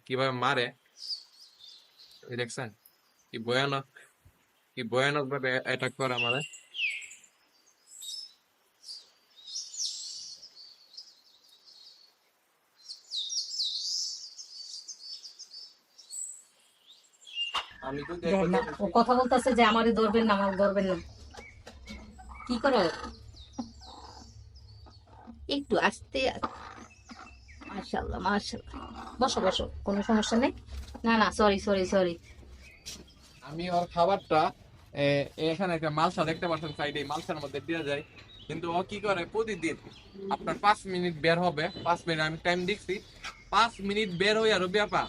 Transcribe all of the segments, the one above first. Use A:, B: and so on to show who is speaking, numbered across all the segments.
A: কিভাবে মারে দেখছেন? কি ভয়ানক, কি ভয়ানক ভাবে অ্যাটাক করে আমাদের। আমি যদি
B: দেখ
A: একটা
B: না, ও কথা বলতেছে যে আমারই ধরবেন না, আমার ধরবেন না। কি করো? একটু আস্তে। মাশাআল্লাহ মাশাআল্লাহ। বসো বসো, কোনো সমস্যা নেই। না না, সরি সরি সরি।
A: আমি ওর খাবারটা এ, এখানে একটা মালসা দেখতে পাচ্ছেন সাইডে, মালসার মধ্যে দিয়ে যায়। কিন্তু ও কি করে প্রতিদিন আপনার 5 মিনিট বের হবে, 5 মিনিট আমি টাইম দিচ্ছি, 5 মিনিট বের হয়ে আরো ব্যাপার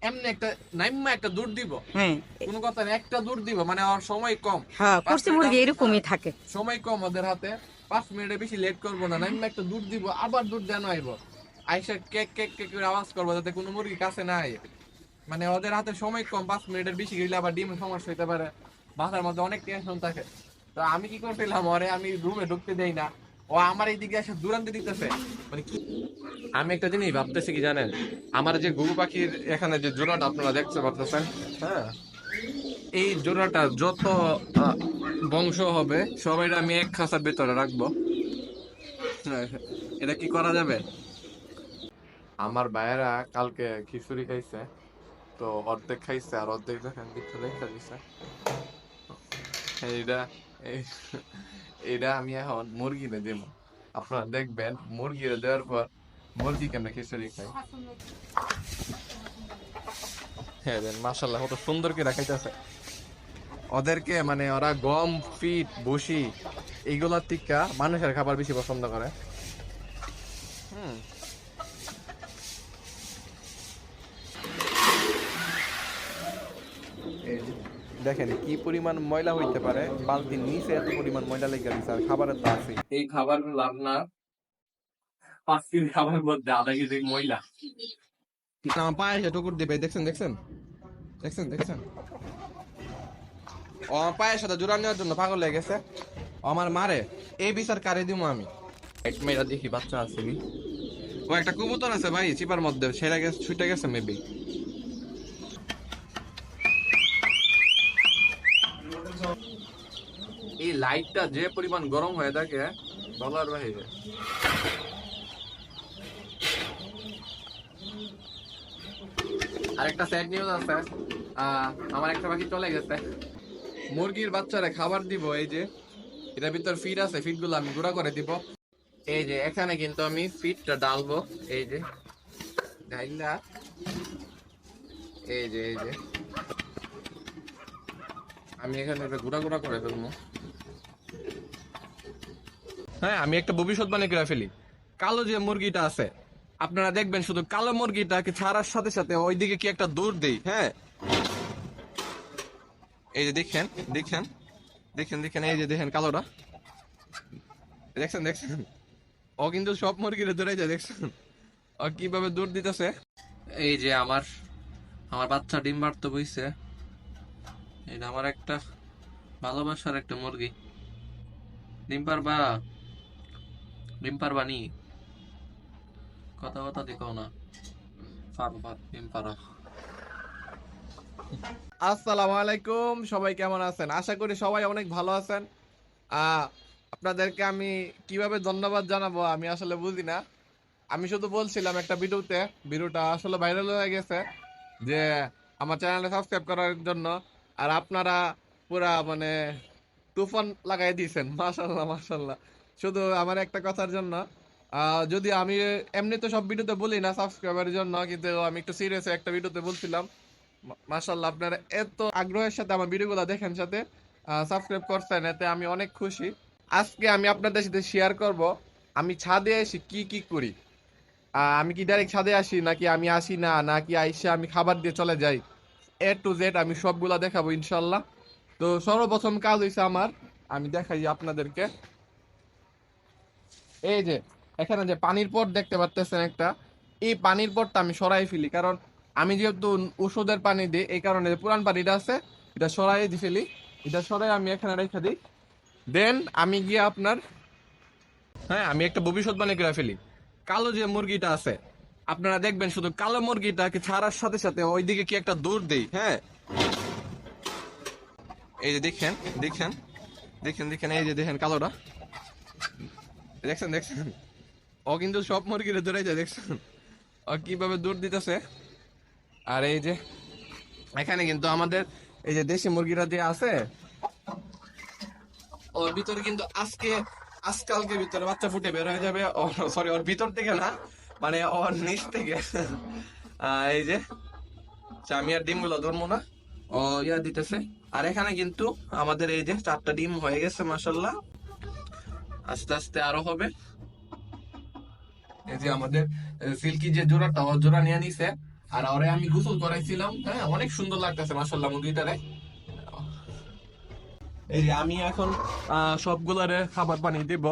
A: এমনি একটা নাইম্মা একটা দৌড় দিব।
B: হ্যাঁ
A: কোনো কথা না, একটা দৌড় দিব মানে ওর সময় কম।
B: হ্যাঁ,
A: পাঁচ
B: কুরসি
A: মিনিট
B: মুরগি এরকমই থাকে।
A: সময় কম ওদের হাতে, 5 মিনিটে বেশি লেট করবো না, নাইম্মা একটা দৌড় দিব, আবার দৌড় দেন আইব, আইসা কেক কেক কেক করে আওয়াজ করবো যাতে কোনো মুরগি কাছে না আয়। মানে ওদের হাতে সময় কম, 5 মিনিটের বেশি গেলে আবার ডিমের সমস্যা হতে পারে, মাথার মধ্যে অনেক টেনশন থাকে। তো আমি কি করছিলাম, ওরে আমি রুমে ঢুকতে দেই না, ও আমার এইদিকে এসে দূরান্তে দিতেছে। মানে কি, আমি একটা জিনিস ভাবতেছি কি জানেন, আমার যে গরু পাখির এখানে যে জোড়াটা আপনারা দেখতে পাচ্ছেন, হ্যাঁ, এই জোড়াটা যত আহ, বংশ হবে সবাই আমি এক খাঁচার ভেতরে রাখবো। হ্যাঁ, এটা কি করা যাবে? আমার ভাইয়েরা কালকে খিচুড়ি খাইছে, তো অর্ধেক খাইছে আর অর্ধেক দেখেন কিছু রেখে দিছে। এইটা এই- এইটা আমি এখন মুরগিরে দিব, আপনারা দেখবেন মুরগিরে দেওয়ার পর মুরগি কেমনে খিচুড়ি খাই। হ্যাঁ দেন, মাশাল্লাহ কত সুন্দর করে খাইতেছে। ওদেরকে মানে ওরা গম, ফিট, ভুসি এইগুলার থেকে মানুষের খাবার বেশি পছন্দ করে। হুম, এই যে দেখেন কি পরিমাণ ময়লা হইতে পারে, বালতির নিচে এত পরিমাণ ময়লা লেগে গেছে আর খাবারের তো আছে। এই খাবারগুলো আপনার 5 কেজি খাবারের মধ্যে আধা কেজি ময়লা। আমার পায়ে এসে টুকুর দিবে, দেখছেন দেখছেন দেখছেন দেখছেন, ও আমার পায়ের সাথে জোড়া নেওয়ার জন্য পাগল হয়ে গেছে, ও আমার মারে। এই বিচার কারে দিব আমি? এক মেয়েরা দেখি বাচ্চা আছে কি, ও একটা কবুতর আছে ভাই চিপার মধ্যে, সেটা গেছে, ছুটে গেছে মেবি। এই লাইটটা যে পরিমাণ গরম হয়ে থাকে বলার বাহিরে। আরেকটা স্যাড নিউজ আছে, আমার একটা পাখি চলে গেছে। মুরগির বাচ্চারা খাবার দিব, এই যে এটার ভিতর ফিড আছে, ফিড গুলো আমি গুঁড়া করে দিব। এই যে এখানে কিন্তু আমি ফিডটা ডালবো, এই যে ডাইলা, এই যে আমি এখানে এটা গুঁড়া গুঁড়া করে ফেলবো। হ্যাঁ, আমি একটা ভবিষ্যৎ বাণী করে ফেলি, কালো যে মুরগিটা আছে আপনারা দেখবেন শুধু কালো মুরগিটাকে ছাড়ার সাথে সাথে ওইদিকে কি একটা দৌড় দেই। হ্যাঁ, এই যে দেখেন দেখেন দেখেন দেখেন, এই যে দেখেন কালোটা, দেখছেন দেখছেন, ও কিন্তু সব মুরগিরে দৌড়াই যায়, দেখছেন ও কিভাবে দৌড় দিতেছে। এই যে আমার আমার বাচ্চা ডিম পাড়তে বইছে, এটা আমার একটা ভালোবাসার একটা মুরগি। ডিম পারবা? ডিম পারবা নি? কথা কথা দেখো না, পারবা ডিম পারা। আসসালামু আলাইকুম, সবাই কেমন আছেন? আশা করি সবাই অনেক ভালো আছেন। আহ আপনাদেরকে আমি কিভাবে ধন্যবাদ জানাবো আমি আসলে বুঝি না। আমি শুধু বলছিলাম একটা ভিডিওতে, ভিডিওটা আসলে ভাইরাল হয়ে গেছে, যে আমার চ্যানেলে সাবস্ক্রাইব করার জন্য। আর আপনারা পুরা মানে তুফান লাগাই দিয়েছেন, মাশাল্লাহ মাশাল্লাহ। শুধু আমার একটা কথার জন্য, যদি আমি এমনি তো সব ভিডিওতে বলি না সাবস্ক্রাইবারের জন্য, কিন্তু আমি একটু সিরিয়াস একটা ভিডিওতে বলছিলাম। মাশাল্লাহ, আপনারা এত আগ্রহের সাথে আমার ভিডিওগুলো দেখেন, সাথে সাবস্ক্রাইব করছেন, এতে আমি অনেক খুশি। আজকে আমি আপনাদের সাথে শেয়ার করব আমি ছাদে এসে কি কি করি। আমি কি ডাইরেক্ট ছাদে আসি, নাকি আমি আসি না, নাকি আইসে আমি খাবার দিয়ে চলে যাই, A to Z আমি সবগুলা দেখাবো ইনশাল্লাহ। তো সর্বপ্রথম কাজ হইছে আমার, আমি দেখাই আপনাদেরকে। এই যে এখানে যে পানির পট দেখতে পাচ্ছেন একটা, এই পানির পটটা আমি সরাই ফেলি, কারণ আমি যেহেতু ওষুধের পানি দিই, এই কারণে যে পুরান পানিটা আছে এটা সরাই দি ফেলি। এটা সরাই আমি এখানে রেখে দিই। দেন আমি গিয়ে আপনার, হ্যাঁ, আমি একটা ভবিষ্যৎবাণী করে ফেলি, কালো যে মুরগিটা আছে আপনারা দেখবেন শুধু কালো মুরগিটাকে ছাড়ার সাথে সাথে ওইদিকে কি একটা দৌড় দেই। হ্যাঁ, এই যে দেখেন দেখেন দেখেন দেখেন, এই যে দেখেন কালোটা, দেখছেন দেখছেন, ও কিন্তু সব মুরগিরে দৌড়াই যায়, দেখছেন ও কিভাবে দৌড় দিতেছে। আর এই যে এখানে কিন্তু আমাদের এই যে দেশি মুরগিরা যে আছে, ওর ভিতরে কিন্তু আজকালকে ভিতরে বাচ্চা ফুটে বের হয়ে যাবে। সরি, ওর ভিতর থেকে না, মানে ওর নিচ থেকে। এই যে আমি আর ডিমগুলো ধরবো না, ও ইয়া দিতেছে। আর এখানে কিন্তু আমাদের এই যে 4টা ডিম হয়ে গেছে মাশাল্লাহ, আস্তে আস্তে আরো হবে। এই যে আমাদের সিল্কি যে জোড়াটা, ওর জোড়া নিয়ে নিছে। আর ওরে আমি গোসল করাইছিলাম, হ্যাঁ অনেক সুন্দর লাগতেছে মাশাল্লাহ মুরগিটারে। এই যে আমি এখন সবগুলারে খাবার পানি দিব।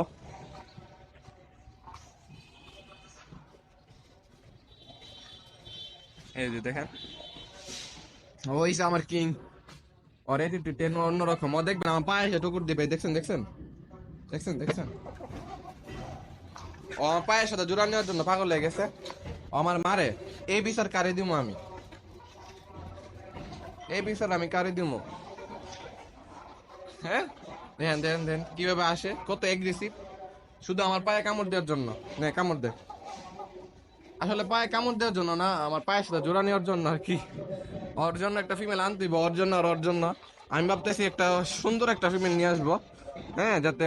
A: এই যে দেখেন, ওই যে আমার কিং, ওর অ্যাটিটিউড অন্যরকম। ও দেখবেন আমার পায়ে এসে টুকুর দিবে, দেখছেন দেখছেন দেখছেন দেখছেন, ও আমার পায়ের সাথে জোড়া নেওয়ার জন্য পাগল হয়ে গেছে। ও আমার মারে, এই বিচার কারে দিব আমি, এই বিচার আমি কারে দিব? হ্যাঁ, দেখেন দেখেন দেখেন কিভাবে আসে, কত এগ্রেসিভ, শুধু আমার পায়ে কামড় দেওয়ার জন্য। নে কামড় দে, আসলে পায়ে কামড় দেওয়ার জন্য না, আমার পায়ের সাথে জোড়া নেওয়ার জন্য আর কি। ওর জন্য একটা ফিমেল আনতে দিব, ওর জন্য আর ওর জন্য। আমি ভাবতেছি একটা সুন্দর একটা ফিমেল নিয়ে আসবো, হ্যাঁ, যাতে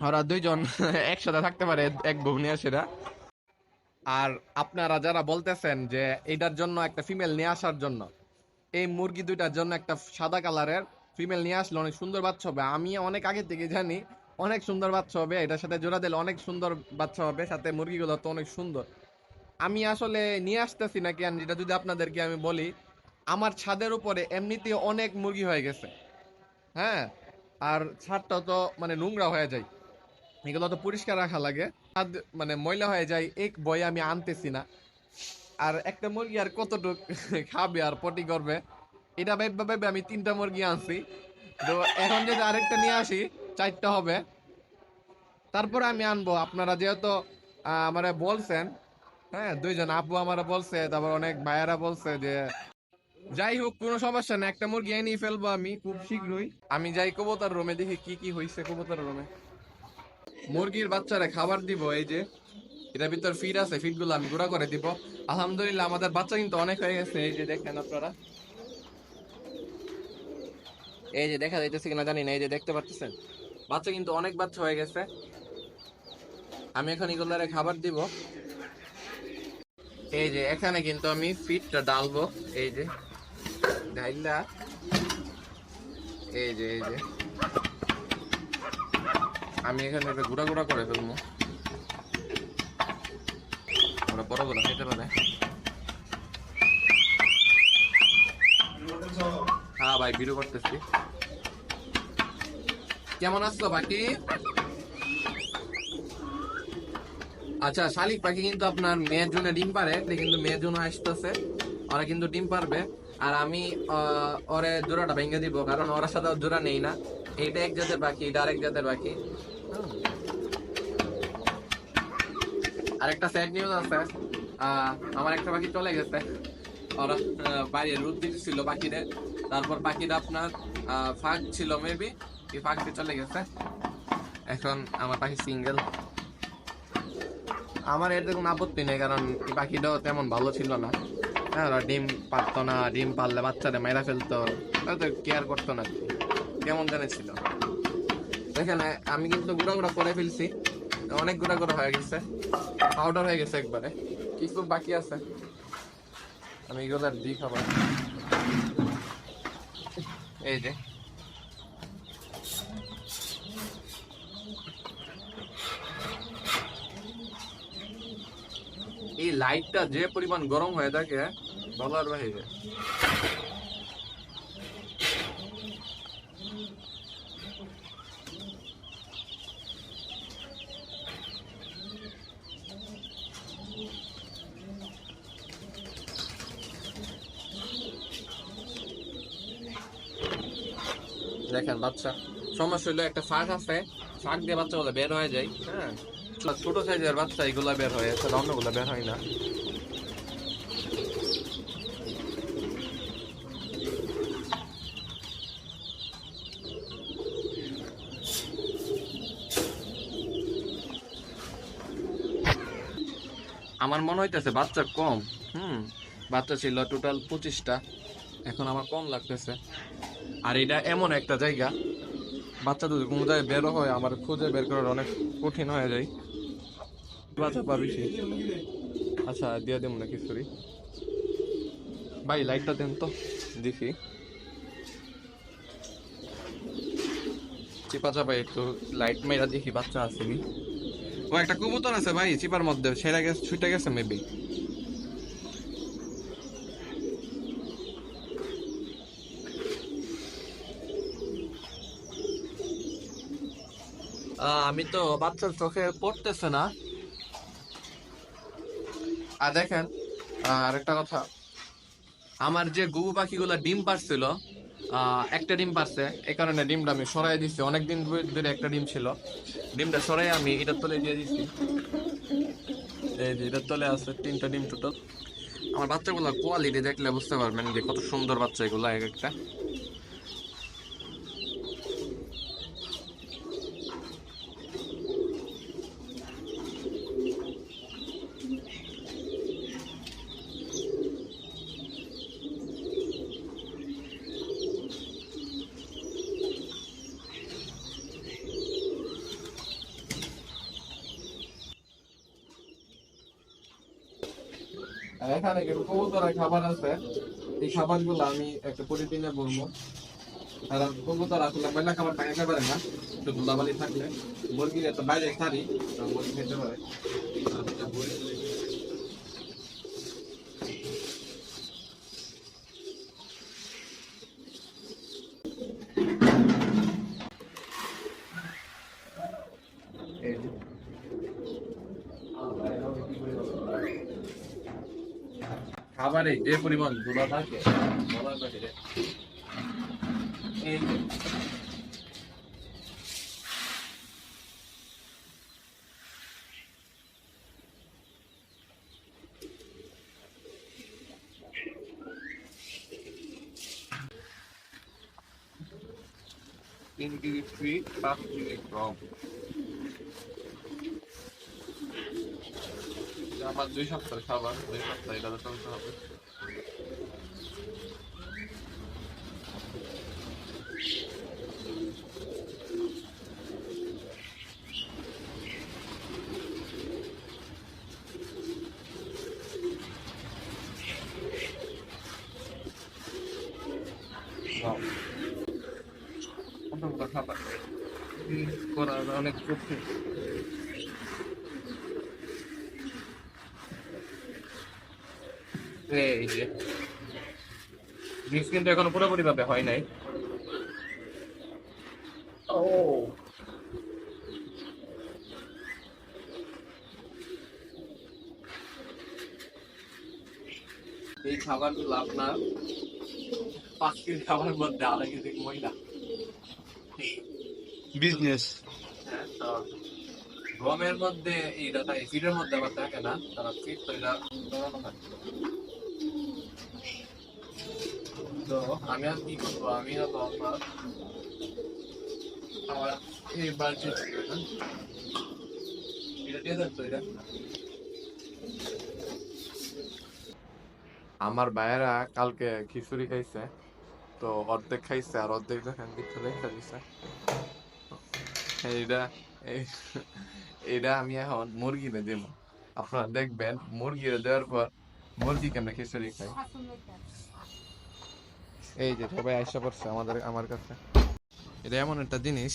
A: ওরা দুইজন একসাথে থাকতে পারে, এক বউ নিয়ে সেটা। আর আপনারা যারা বলতেছেন যে এটার জন্য একটা ফিমেল নিয়ে আসার জন্য, এই মুরগি দুইটার জন্য একটা সাদা কালারের ফিমেল নিয়ে আসলে অনেক সুন্দর বাচ্চা হবে। আমি অনেক আগে থেকে জানি অনেক সুন্দর বাচ্চা হবে, এটার সাথে জোড়া দিলে অনেক সুন্দর বাচ্চা হবে, সাথে মুরগিগুলো তো অনেক সুন্দর। আমি আসলে নিয়ে আসতেছি না কেন, যেটা যদি আপনাদেরকে আমি বলি, আমার ছাদের উপরে এমনিতে অনেক মুরগি হয়ে গেছে। হ্যাঁ, আর ছাদটা তো মানে নোংরা হয়ে যায়, এগুলো তো পরিষ্কার রাখা লাগে, ছাদ মানে ময়লা হয়ে যায়, এক বয়ে আমি আনতেছি না। আর একটা মুরগি আর কতটুক খাবে আর পটি করবে, এটা ভেবে ভেবে আমি 3টা মুরগি আনছি। তো এখন যদি আরেকটা নিয়ে আসি, 4টা হবে। তারপরে আমি আনবো, আপনারা যেহেতু আমারে বলছেন, হ্যাঁ 2জন আপু আমারা বলছে, তারপর অনেক ভাইয়ারা বলছে যে যাই হোক কোনো সমস্যা না, একটা মুরগি এনে ফেলবো আমি খুব শীঘ্রই। আমি যাই কবুতর রুমে, দেখি কি কি হয়েছে কবুতর রুমে। মুরগির বাচ্চারা খাবার দিব, এই যে এটার ভিতর ফিড আছে, ফিড গুলো আমি গুঁড়া করে দিব। আলহামদুলিল্লাহ আমাদের বাচ্চা কিন্তু অনেক হয়ে গেছে, এই যে দেখেন আপনারা, এই যে দেখা যাইতেছে কিনা জানি না, এই যে দেখতে পাচ্ছেন বাচ্চা কিন্তু অনেক বাচ্চা হয়ে গেছে। আমি এখন এগুলারে খাবার দিব। এই যে এখানে কিন্তু আমি ফিডটা ডালবো, এই যে ঢাইলা, এই যে আমি এখানে গুঁড়া গুঁড়া করে ফেলবো, ওরা বড় বড় খেতে পারে। হ্যাঁ ভাই, ভিডিও করতেছি। কেমন আসছো বাকি? আচ্ছা, শালিক পাখি কিন্তু আপনার মেয়ের জন্য ডিম পারে, কিন্তু মেয়ের জন্য আসতেছে, ওরা কিন্তু ডিম পারবে। আর আমি ওরে জোড়াটা ভেঙে দিব, কারণ ওরা সাথে জোড়া নেই না, এইটা এক জাতের পাখি, এটা আরেক জাতের পাখি। আরেকটা স্যাড নিউজ আছে, আমার একটা পাখি চলে গেছে, ওরা বাইরে রোদ দিতেছিল পাখিরে, তারপর পাখিটা আপনার ফাঁক ছিল মেবি, এই ফাঁক দিয়ে চলে গেছে। এখন আমার পাখি সিঙ্গেল, আমার এর কোনো আপত্তি নেই, কারণ এই পাখিটাও তেমন ভালো ছিল না। হ্যাঁ, ওরা ডিম পারতো না, ডিম পারলে বাচ্চারা মেরা ফেলতো, হয়তো কেয়ার করতো না, কেমন জানেছিল। এখানে আমি কিন্তু গুঁড়া গুঁড়া করে ফেলছি, অনেক গুঁড়া গুঁড়া হয়ে গেছে, পাউডার হয়ে গেছে একবারে, কিছু বাকি আছে, আমি এগুলো দিই খাবার। এই যে এই লাইটটা যে পরিমাণ গরম হয়ে থাকে বলার বাহিরে। দেখেন বাচ্চা, সমস্যা হলো একটা ফাঁক আছে, ফাঁক দিয়ে বাচ্চা বলে বের হয়ে যায়। হ্যাঁ, ছোট সাইজের বাচ্চা এগুলা বের হয়, এছাড়া অন্যগুলা বের হয় না। আমার মনে হইতেছে বাচ্চা কম। বাচ্চা ছিল টোটাল 25টা, এখন আমার কম লাগতেছে। আর এটা এমন একটা জায়গা, বাচ্চা যদি কোনো জায়গায় বেরো হয় আমার খুঁজে বের করার অনেক কঠিন হয়ে যায়। বাচ্চা পাবি সে। আচ্ছা দিয়ে দেব না খিচুড়ি। ভাই লাইটটা দেন তো দেখি। চিপা চাপাই একটু লাইট মেরা দেখি বাচ্চা আছে কি। ও একটা কবুতর আছে ভাই চিপার মধ্যে, সেটা গেছে, ছুটে গেছে মেবি। আমি তো বাচ্চার চোখে পড়তেছে না। আর দেখেন, আরেকটা কথা, আমার যে গুবু পাখিগুলা ডিম পারছিল, একটা ডিম পারছে, এই কারণে ডিমটা আমি সরাই দিচ্ছি। অনেকদিন ধরে একটা ডিম ছিল, ডিমটা সরাই আমি এটার তলে দিয়ে দিচ্ছি। এই যে এটার তলে আছে 3টা ডিম টোটাল। আমার বাচ্চাগুলা কোয়ালিটি দেখলে বুঝতে পারবেন যে কত সুন্দর বাচ্চা এগুলা এক একটা। আর এখানে কিন্তু কবুতরের খাবার আছে, এই খাবারগুলো আমি একটা প্রতিদিনে বলবো। আর কবুতর আসলে ময়লা খাবার খাইতে পারে না, একটু ধুলাবালি থাকলে। মুরগির এত বাইরে ছাড়ি, মুরগি খেতে পারে। এই যে। খাবারে যে পরিমাণ ধুলা থাকে বলার বাহিরে। এই যে। তিন কেজি ফিট 5 কেজি কম। আমার 2 সপ্তাহের খাবার, 2 সপ্তাহ এটা তো চলতে হবে। Wow. কতগুলো খাবার করা অনেক কঠিন। এই যে মিক্স কিন্তু এখনো পুরোপুরি ভাবে হয় নাই। ও এই খাবারগুলো আপনার 5 কেজি খাবারের মধ্যে 2.5 কেজি ময়লা।
C: বিজনেস।
A: হ্যাঁ, তো গমের মধ্যে এইটা থাকে, ফিডের মধ্যে আবার থাকে না, তারা ফিড তো এটা দোকানো হয়। তো আমি আর কি করবো, আমি হলো আপনার আমার এই বাড়িতে এটা দিয়ে দেন তো এটা। আমার ভাইয়েরা কালকে খিচুড়ি খাইছে, তো অর্ধেক খাইছে আর অর্ধেক দেখেন কিছু রেখে দিছে। এইটা এই- এইটা আমি এখন মুরগিরে দিব। আপনারা দেখবেন মুরগিরে দেওয়ার পর মুরগি কেমনে খিচুড়ি খায়। এই যে সবাই আইসা পড়ছে আমার কাছে। এটা এমন একটা জিনিস,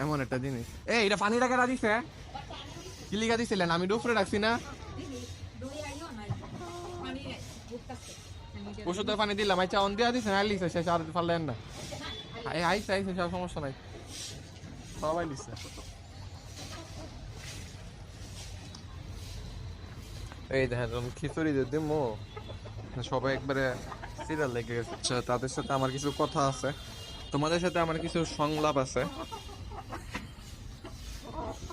A: এমন একটা জিনিস। এটা পানি রাখা দিছে, কি লিখা দিছিলেন? আমি ডুফরে রাখছি না, ওষুধের পানি দিলাম। আচ্ছা অন দিয়া দিছে না, লিখছে শেষ আর ফাললেন না। আইসে আইসে সব সমস্যা নাই, সবাই লিখছে। এই দেখেন খিচুড়ি দিয়ে দিমো, সবাই একবারে সিরিয়াল লেগে গেছে। আচ্ছা, তাদের সাথে আমার কিছু কথা আছে, তোমাদের সাথে আমার কিছু সংলাপ আছে।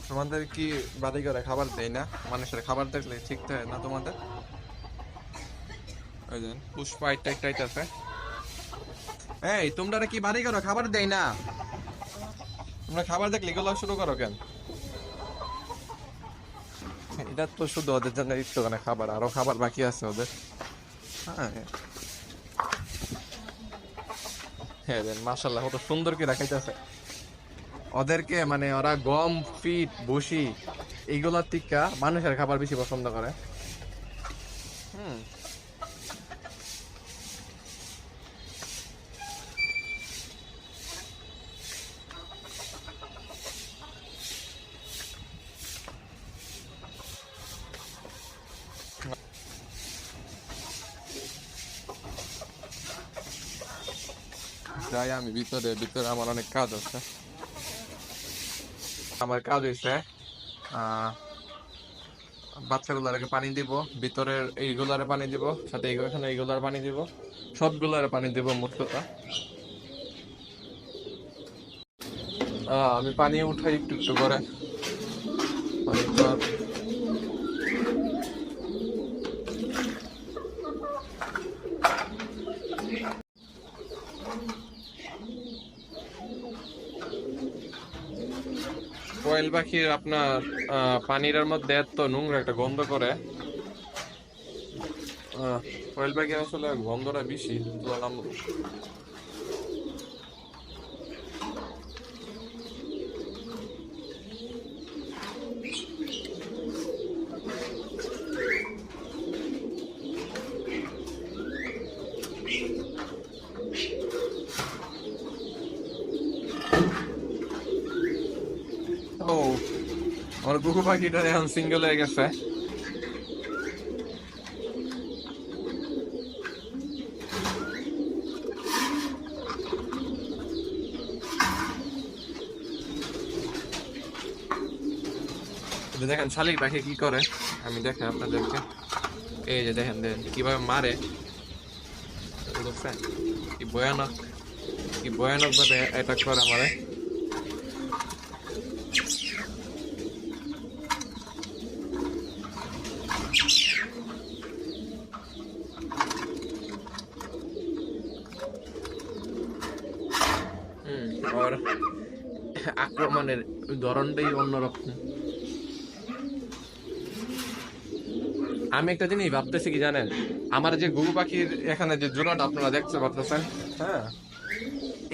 A: তোমাদের কি বাড়ি ঘরে খাবার দেয় না? মানুষের খাবার দেখলে ঠিক থাকে না তোমাদের? ওই যে পুষ্পা একটা আছে। এই তোমরা কি বাড়ি ঘরে খাবার দেয় না? তোমরা খাবার দেখলে এগুলো শুরু করো কেন? এটা তো শুধু ওদের জন্য একটুখানি খাবার, আরো খাবার বাকি আছে ওদের। হ্যাঁ হ্যাঁ মাশাল্লাহ কত সুন্দর করে রাখাইতেছে ওদেরকে, মানে ওরা গম ফিট ভুসি এইগুলার থেকে মানুষের খাবার বেশি পছন্দ করে। হুম যাই আমি ভিতরে, ভিতরে আমার অনেক কাজ আছে। আমার কাজ হয়েছে বাচ্চাগুলারে পানি দিব, ভিতরের এইগুলারে পানি দিব, সাথে এখানে এইগুলার পানি দিব, সবগুলারে পানি দিব মোট কথা। আমি পানি উঠাই একটু একটু করে। কোয়েল পাখির আপনার পানির মধ্যে এত নোংরা একটা গন্ধ করে। কোয়েল পাখি আসলে গন্ধটা বেশি তুলনামূলক। ও আমার কুকু পাখিটা এখন সিঙ্গেল হয়ে গেছে। দেখেন শালিক পাখি কি করে, আমি দেখেন আপনাদেরকে। এই যে দেখেন দেখেন কিভাবে মারে, বুঝছেন? কি ভয়ানক ভাবে অ্যাটাক করে আমারে। আর আক্রমণের ধরনটাই অন্যরকম। আমি একটা জিনিস ভাবতেছি কি জানেন, আমার যে ঘুঘু পাখির এখানে যে জোড়াটা আপনারা দেখতে পাচ্ছেন, হ্যাঁ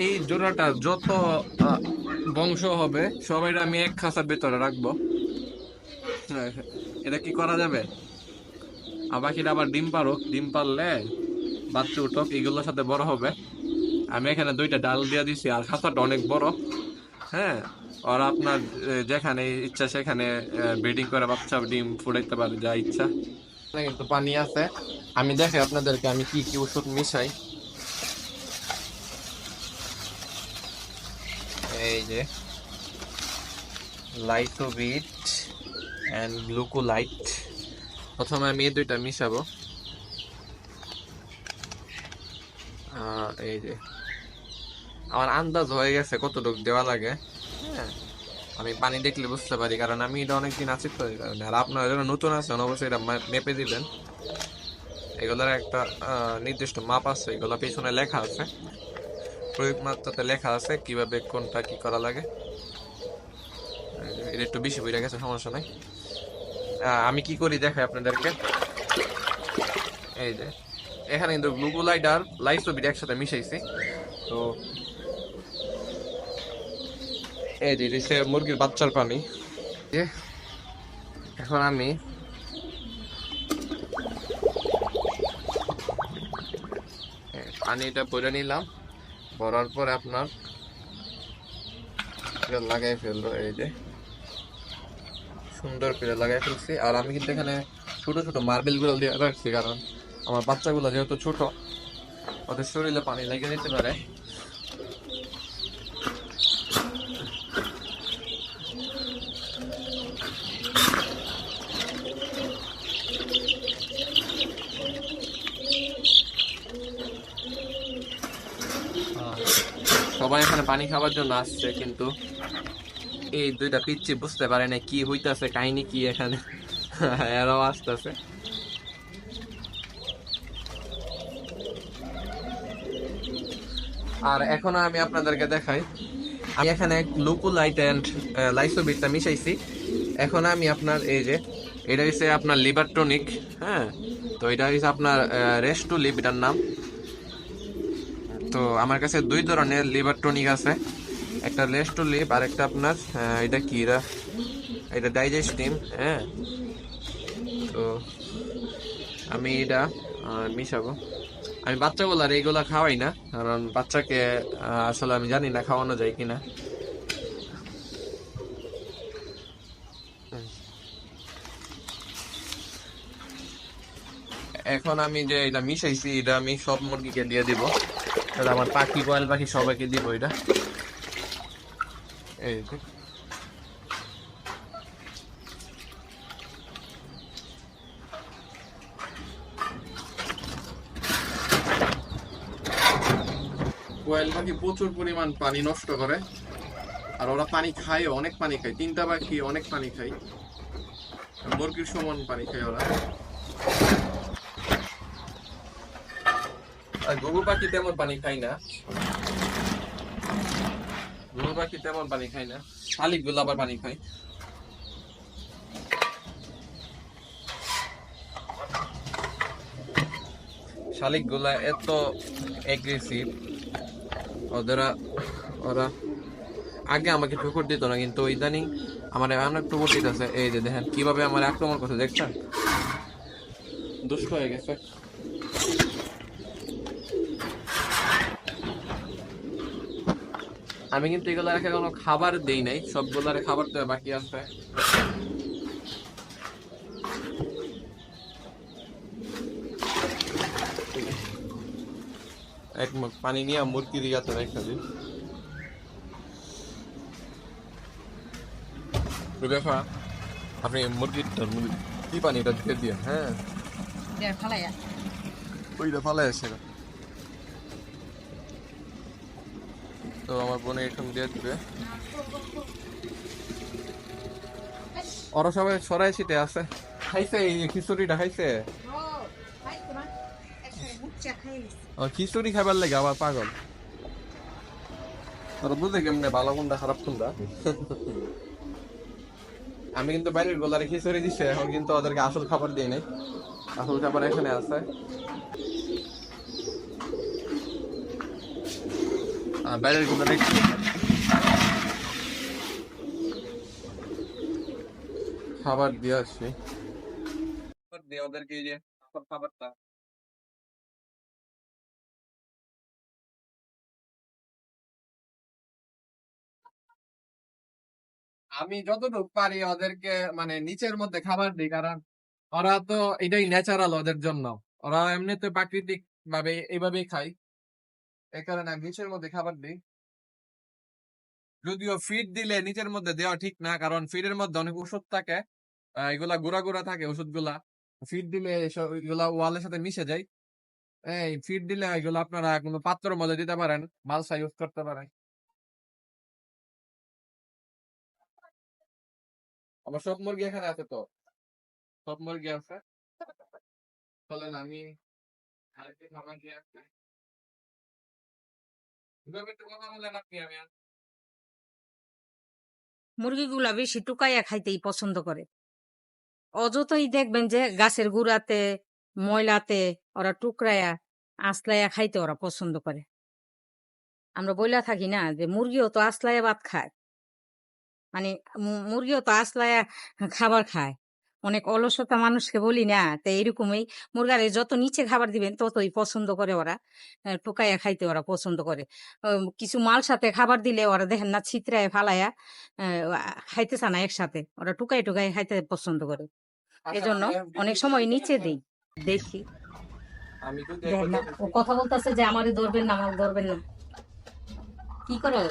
A: এই জোড়াটা যত বংশ হবে সবাই আমি এক খাঁচার ভিতরে রাখবো। হ্যাঁ, এটা কি করা যাবে? আর বাকিটা আবার ডিম পারুক, ডিম পারলে বাচ্চা উঠক, এগুলোর সাথে বড় হবে। আমি এখানে দুইটা ডাল দিয়ে দিছি, আর খাঁচাটা অনেক বড়। হ্যাঁ, আর আপনার যেখানে ইচ্ছা সেখানে ব্রিডিং করে বাচ্চা ডিম ফুটাইতে পারে যা ইচ্ছা। কিন্তু পানি আছে, আমি দেখে আপনাদেরকে আমি কি কি ওষুধ মিশাই। এই যে লাইসোভিট এন্ড গ্লুকোলাইট, প্রথমে আমি এই দুইটা মিশাবো। এই যে আমার আন্দাজ হয়ে গেছে কতটুকু দেওয়া লাগে। হ্যাঁ, আমি পানি দেখলে বুঝতে পারি, কারণ আমি এটা অনেকদিন আছি তো এই কারণে। আর আপনারা যারা নতুন আছেন অবশ্যই এটা মেপে দিবেন। এগুলোর একটা নির্দিষ্ট মাপ আছে, এগুলো পিছনে লেখা আছে, প্রয়োগ মাত্রাতে লেখা আছে কিভাবে কোনটা কি করা লাগে। এটা একটু বেশি বইটা গেছে, সমস্যা নাই। আমি কি করি দেখাই আপনাদেরকে। এই যে এখানে কিন্তু গ্লুকোলাইট আর লাইসোবিট একসাথে মিশাইছি। তো এই যে এটা মুরগির বাচ্চার পানি। এখন আমি পানিটা ভরে নিলাম, ভরার পরে আপনার লাগাই ফেলবো। এই যে সুন্দর করে লাগাই ফেলছি। আর আমি কিন্তু এখানে ছোট ছোট মার্বেল গুলো দিয়ে রাখছি, কারণ আমার বাচ্চাগুলো যেহেতু ছোট, ওদের শরীরে পানি লেগে যেতে পারে। সবাই এখানে পানি খাওয়ার জন্য আসছে, কিন্তু এই দুইটা পিচ্ছি বুঝতে পারে না কি হইতাছে, কাহিনী কি এখানে। এরাও আসতেছে। আর এখন আমি আপনাদেরকে দেখাই, আমি এখানে লুকুলাইট এন্ড লাইসোবিটটা মিশাইছি। এখন আমি আপনার এই যে এটা হচ্ছে আপনার লিভার টনিক, হ্যাঁ, তো এটা হচ্ছে আপনার রেস্ট টু লিভ এটার নাম। তো আমার কাছে দুই ধরনের লিভার টনিক আছে, একটা রেস্ট টু লিভ আর একটা আপনার এটা কি এটা ডাইজেস্টিভ, হ্যাঁ। তো আমি এটা মিশাবো। আমি বাচ্চাগুলার এইগুলা খাওয়াই না, কারণ বাচ্চাকে আসলে আমি জানি না খাওয়ানো যায় কিনা। এখন আমি যে এটা মিশাইছি এটা আমি সব মুরগিকে দিয়ে দিব, তাহলে আমার পাখি কোয়েল পাখি সবাইকে দিব এটা। এই যে। কোয়েল পাখি প্রচুর পরিমাণ পানি নষ্ট করে, আর ওরা পানি খায়, অনেক পানি খায়। তিনটা পাখি অনেক পানি খায়, মুরগির সমান পানি খায় ওরা। আর গরু পাখি তেমন পানি খায় না, গরু পাখি তেমন পানি খায় না, শালিক গুলো আবার পানি খায়। শালিক গুলা এত এগ্রেসিভ, ওরা আগে আমাকে ঠুকর দিত না, কিন্তু ইদানিং আমার অনেক ঠুকর দিতেছে। এই যে দেখেন কিভাবে আমার আক্রমণ করছে, দেখছেন? দুষ্ট হয়ে গেছে। আমি কিন্তু এগুলাকে কোনো খাবার দেই নাই, সবগুলারে খাবার দেওয়া বাকি আছে। এক মুখ পানি নিয়ে মুরগি দিয়ে রেখে দিই। রুবেফা, আপনি কি পানিটা ঢেকে দিয়ে, হ্যাঁ ওইটা ফালাই আসে। তো আমার বোনে এখন দিয়ে দিবে। ওরা সবাই সরাই ছিটে আছে, খাইছে এই খিচুড়িটা খাইছে। খিচুড়ি খাবার লাগে আবার পাগল। তোরা বুঝে কেমনে ভালো কোনটা খারাপ কোনটা। আমি কিন্তু বাইরের গোলারে খিচুড়ি দিচ্ছে, এখন কিন্তু ওদেরকে আসল খাবার দিই নাই, আসল খাবার এখানে আছে। বাইরের গোলারে খাবার দিয়ে আসছি, দিয়ে ওদেরকে এই যে খাবারটা। আমি যতটুকু পারি ওদেরকে মানে নিচের মধ্যে খাবার দিই, কারণ ওরা তো এটাই ন্যাচারাল ওদের জন্য, ওরা এমনিতে প্রাকৃতিক ভাবে এইভাবেই খায়, এই কারণে আমি নিচের মধ্যে খাবার দিই। যদিও ফিড দিলে নিচের মধ্যে দেওয়া ঠিক না, কারণ ফিডের মধ্যে অনেক ওষুধ থাকে, এগুলা গুঁড়া গুঁড়া থাকে ওষুধগুলা। ফিড দিলে এগুলা ওয়ালের সাথে মিশে যায়। এই ফিড দিলে এগুলো আপনারা কোনো পাত্রের মধ্যে দিতে পারেন, মালসা ইউজ করতে পারেন। আমার সব মুরগি এখানে আছে, তো সব মুরগি আছে। চলেন আমি আরেকটি খাবার দিয়ে আসছি। এভাবে একটু কথা বলেন আপনি, আমি
B: মুরগিগুলা বেশি টুকাইয়া খাইতেই পছন্দ করে। অযথাই দেখবেন যে গাছের গুড়াতে, ময়লাতে ওরা টুকরাইয়া আঁচলাইয়া খাইতে ওরা পছন্দ করে। আমরা বইলা থাকি না যে মুরগিও তো আঁচলাইয়া ভাত খায়, মানে মুরগিও তো আঁচলাইয়া খাবার খায়। অনেক অলসতা মানুষকে বলি না, তো এইরকমই মুরগারে যত নিচে খাবার দিবেন ততই পছন্দ করে ওরা, টুকাইয়া খাইতে ওরা পছন্দ করে। কিছু মাল সাথে খাবার দিলে ওরা দেখেন না ছিতরায় ফালাইয়া খাইতে চায় না, একসাথে ওরা টুকাই টুকাই খাইতে পছন্দ করে। এজন্য অনেক সময় নিচে দিই, দেখি
A: আমি যদি
B: দেখেন না ও কথা বলতেছে যে আমারে ধরবেন না, আমার ধরবেন না, কি করো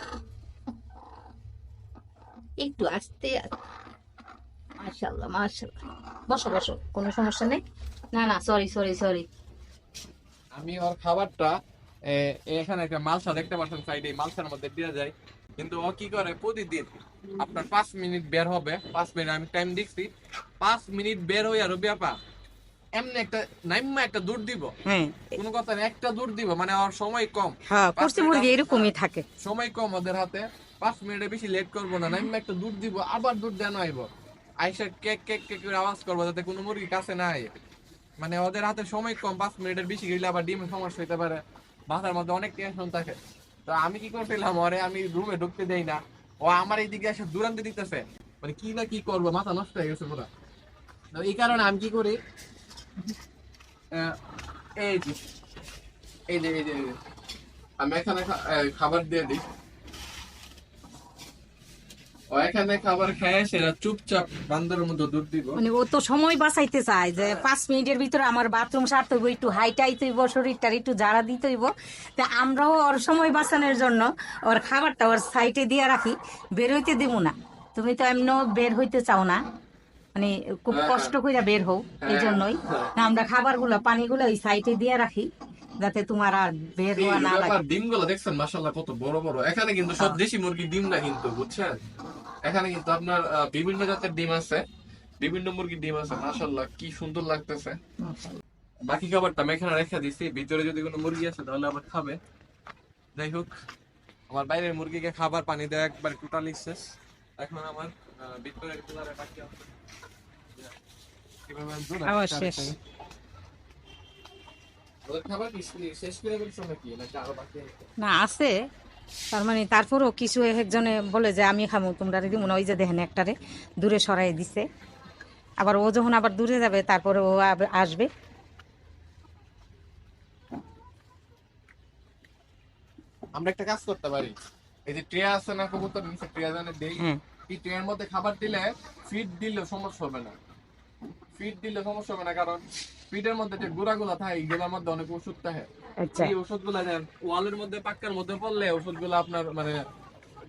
B: একটু আস্তে। মাশাআল্লাহ মাশাআল্লাহ, বসো বসো, কোনো সমস্যা নেই। না না, সরি সরি সরি।
A: আমি ওর খাবারটা এখানে একটা মালসা দেখতে পাচ্ছেন সাইডে, মালসার মধ্যে দিয়ে যায়। কিন্তু ও কি করে প্রতিদিন আপনার 5 মিনিট বের হবে, 5 মিনিট আমি টাইম দিচ্ছি, 5 মিনিট বের হয়ে আরো ব্যাপা এমনি একটা নাইম্মা একটা দূর দিব,
B: হ্যাঁ
A: কোনো কথা না, একটা দূর দিব, মানে আমার সময় কম।
B: হ্যাঁ,
A: পাঁচ
B: কুরসি
A: মিনিট
B: মুরগি এরকমই থাকে।
A: সময় কম ওদের হাতে, 5 মিনিটে বেশি লেট করবো না, নাইম্মা একটা দূর দিব, আবার দূর দেন আইব, আইসা কেক কেক কেক করে আওয়াজ করবো যাতে কোনো মুরগি কাছে না আয়। মানে ওদের হাতে সময় কম, 5 মিনিটের বেশি গেলে আবার ডিমের সমস্যা হইতে পারে, মাথার মধ্যে অনেক টেনশন থাকে। তো আমি কি করছিলাম, ওরে আমি রুমে ঢুকতে দেই না, ও আমার এইদিকে এসে দূরান্তে দিতেছে, মানে কি না কি করবো, মাথা নষ্ট হয়ে গেছে পুরো। তো এই কারণে আমি কি করি, আহ, এই যে এই যে আমি এখানে খাবার দিয়ে দিই, ও এখানে খাবার খেয়ে সেটা চুপচাপ বান্দরের মতো দুধ দিব।
B: মানে ও তো সময় বাঁচাইতে চায় যে 5 মিনিটের ভিতরে আমার বাথরুম সারতে হইব, একটু হাইটাইতে হইব, শরীরটার একটু জাড়া দিতে হইব। তা আমরাও ওর সময় বাঁচানোর জন্য ওর খাবারটা ওর সাইডে দিয়ে রাখি, বের হইতে দিব না। তুমি তো এমনও বের হইতে চাও না, মানে খুব কষ্ট করে বের হও, এই জন্যই না আমরা খাবারগুলো পানিগুলো ওই সাইডে দিয়ে রাখি, যাতে তোমার আর বের
A: এই
B: হওয়া না
A: ব্যাপার,
B: লাগে।
A: ডিমগুলো দেখছেন মাশাআল্লাহ কত বড় বড়, এখানে কিন্তু সব দেশি মুরগির ডিম না কিন্তু, বুঝছেন, এখানে কিন্তু আপনার বিভিন্ন জাতের ডিম আছে, বিভিন্ন মুরগির ডিম আছে, মাশাআল্লাহ কি সুন্দর লাগতেছে। বাকি খাবারটা আমি এখানে রেখে দিছি, ভিতরে যদি কোনো মুরগি আছে তাহলে আবার খাবে। যাই হোক, আমার বাইরের মুরগিকে খাবার পানি দেওয়া একবার টোটালি শেষ, এখন আমার ভিতরের গুলারে বাকি আছে। কিভাবে আমি দুধ
B: খাওয়া
A: একটা
B: শেষ।
A: রেখে- ওদের খাবার কি শেষ করে ফেলছো নাকি, নাকি আরো বাকি আছে?
B: না আছে, তার মানে তারপরও কিছু একজনে বলে যে আমি খামো, তোমরা দিদি মনে ওই যে দেখেন একটারে দূরে সরাই দিছে, আবার ও যখন আবার দূরে যাবে তারপরে ও আসবে।
A: আমরা একটা কাজ করতে পারি, এই যে ট্রে আছে না কবুতর নিচে ট্রে জানে দেই,
B: হ্যাঁ
A: এই ট্রের মধ্যে খাবার দিলে ফিড দিলে সমস্যা হবে না, ফিড দিলে সমস্যা হবে না, কারণ ফিডের মধ্যে যে গুঁড়াগুলা থাকে এগুলোর মধ্যে অনেক ওষুধ থাকে,
B: আচ্ছা
A: এই ওষুধগুলা দেন ওয়ালের মধ্যে পাক্কার মধ্যে পড়লে ওষুধগুলো আপনার মানে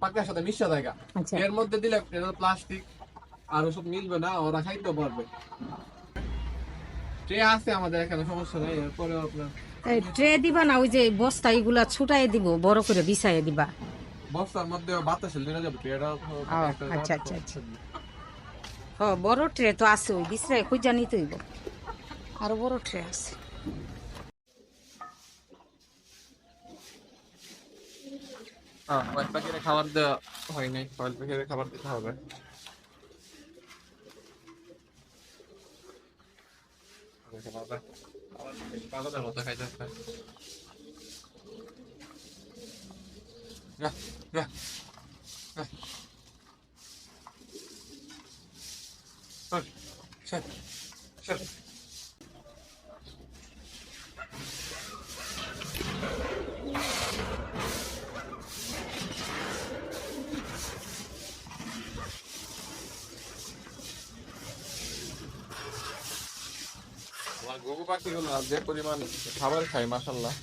A: পাক্কার সাথে মিশা থাকে,
B: আচ্ছা।
A: এর মধ্যে দিলে এটা প্লাস্টিক আর ওষুধ মিলবে না, ওরা খাইতে পারবে। ট্রে আছে আমাদের এখানে, সমস্যা নেই, এরপরে আপনার
B: ট্রে দিবা না, ওই যে বস্তা এগুলা ছুটাই দিব, বড় করে বিছাই দিবা।
A: বস্তার মধ্যে বাতাসে লেগে যাবে ট্রেটা।
B: আচ্ছা আচ্ছা আচ্ছা, ও বড় ট্রে তো আছে, ওই বিছরাই খুঁজা নিতে হইব, আরো বড় ট্রে আছে।
A: কয়েল পাখিরে খাবার দেওয়া হয় নাই, কয়েল পাখিরে খাবার দিতে হবে। পাগলের মতো খাইতেছে। যা, যা, যা। সর, সর, সর। আমার ঘুঘু পাখিগুলো যে পরিমাণ খাবার খায় মাশাল্লাহ।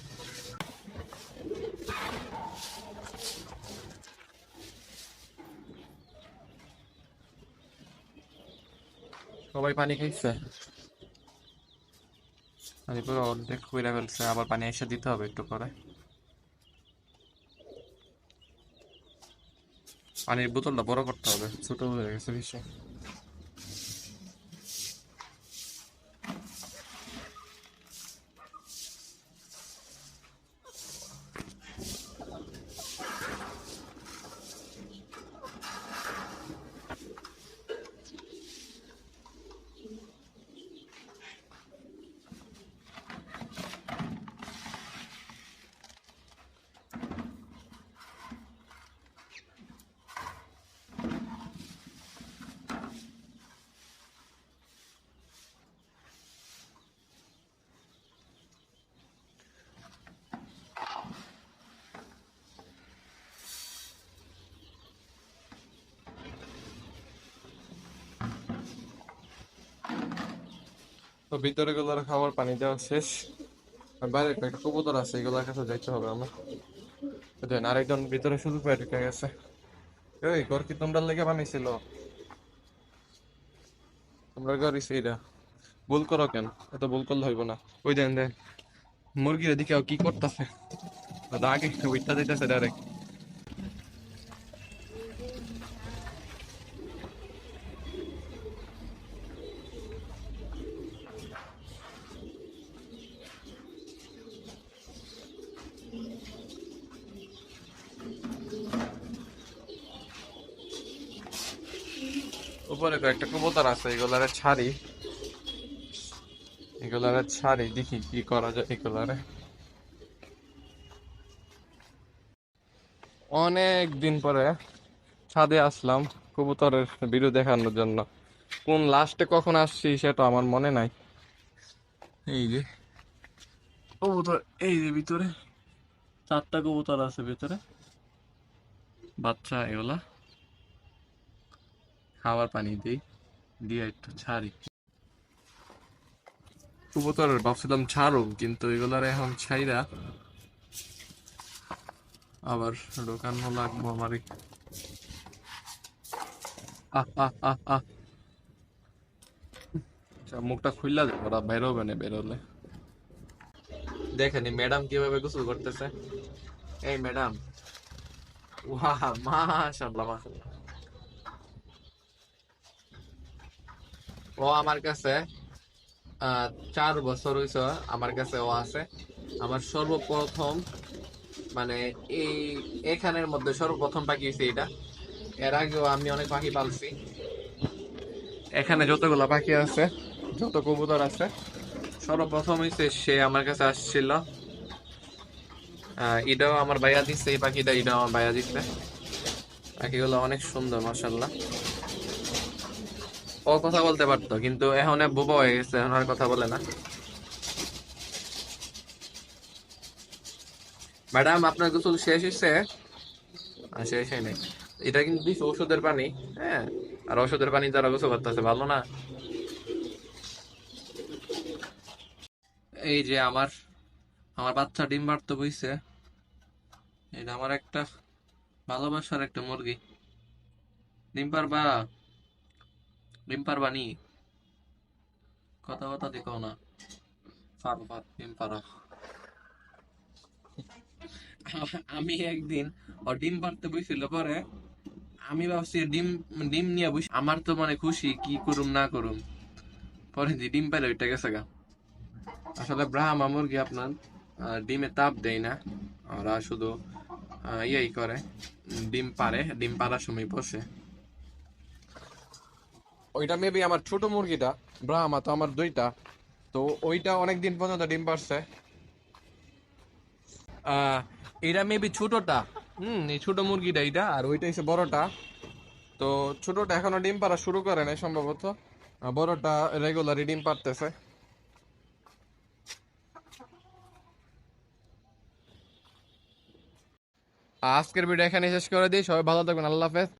A: সবাই পানি খাইছে, পানি পুরো অর্ধেক কইরা ফেলছে, আবার পানি এসে দিতে হবে একটু পরে। পানির বোতলটা বড় করতে হবে, ছোট হয়ে গেছে বেশি। তো ভিতরে গুলোর খাবার পানি দেওয়া শেষ, আর বাইরে একটা কবুতর আছে, এগুলোর কাছে যাইতে হবে আমার। দেন আরেকজন ভিতরে শুধু পেয়ে ঢুকে গেছে। এই ঘর কি তোমরা লেগে বানাইছিল? তোমরা ঘর এটা ভুল করো কেন? এত ভুল করলে হইব না। ওই দেন দেন মুরগির দিকে কি করতেছে, আগে উইটা দিতেছে ডাইরেক্ট। উপরে কয়েকটা কবুতর আছে, এগুলারে ছাড়ি দেখি কি করা যায় এগুলারে। অনেক দিন পরে ছাদে আসলাম কবুতরের ভিডিও দেখানোর জন্য। কোন লাস্টে কখন আসছি সেটা আমার মনে নাই। এই যে কবুতর, এই যে ভিতরে 4টা কবুতর আছে ভিতরে, বাচ্চা এগুলা। খাবার পানি দিই, দিয়ে একটু ছাড়ি। কবুতরের ভাবছিলাম ছাড়ুম, কিন্তু এগুলার এখন ছাইরা আবার ঢোকানো লাগবো আমারই। আহ আহ আহ আহ আচ্ছা, মুখটা খুললা দেবো, ওরা বেরোবে না বেরোলে। দেখেনি ম্যাডাম কিভাবে গোসল করতেছে। এই ম্যাডাম, ওয়াহ, মাশাআল্লাহ মাশাআল্লাহ। ও আমার কাছে 4 বছর হইছে, আমার কাছে ও আছে। আমার সর্বপ্রথম মানে এই এখানের মধ্যে সর্বপ্রথম পাখি হয়েছে এটা। এর আগেও আমি অনেক পাখি পালছি। এখানে যতগুলা পাখি আছে, যত কবুতর আছে, সর্বপ্রথম হইছে সে আমার কাছে আসছিল। এটাও আমার ভাইয়া দিচ্ছে, এই পাখিটা এটাও আমার ভাইয়া দিচ্ছে। পাখিগুলো অনেক সুন্দর মাশাআল্লাহ। ও কথা বলতে পারতো, কিন্তু এখন বোবা হয়ে গেছে, এখন আর কথা বলে না। ম্যাডাম, আপনার গোসল শেষ হয়েছে? শেষ হয় নাই। এটা কিন্তু দিচ্ছে ওষুধের পানি। হ্যাঁ, আর ওষুধের পানি দ্বারা গোসল করতেছে, ভালো না? এই যে আমার আমার বাচ্চা ডিম পাড়তে বইছে। এটা আমার একটা ভালোবাসার একটা মুরগি। ডিম পারবা? ডিম পারবা নি? কথা কথা দেখো না। পারো পারো, ডিম পারো। আমি একদিন ও ডিম পারতে বইছিল, পরে আমি ভাবছি ডিম ডিম নিয়ে বসে, আমার তো মানে খুশি কি করুম না করুম, পরে যে ডিম পারে ওইটা গেছে গা। আসলে ব্রাহ্মা মুরগি আপনার ডিমে তাপ দেয় না, ওরা শুধু ইয়াই করে, ডিম পারে, ডিম পাড়ার সময় বসে। ওইটা মেবি আমার ছোট মুরগিটা, ব্রাহ্মা তো আমার 2টা, তো ওইটা অনেকদিন পর্যন্ত ডিম পারছে। আহ এটা মেবি ছোটটা, এই ছোট মুরগিটা এইটা, আর ওইটা হচ্ছে বড়টা। তো ছোটটা এখনো ডিম পাড়া শুরু করে নাই সম্ভবত, বড়টা রেগুলারই ডিম পারতেছে। আজকের ভিডিও এখানে শেষ করে দিই, সবাই ভালো থাকবেন, আল্লাহ হাফেজ।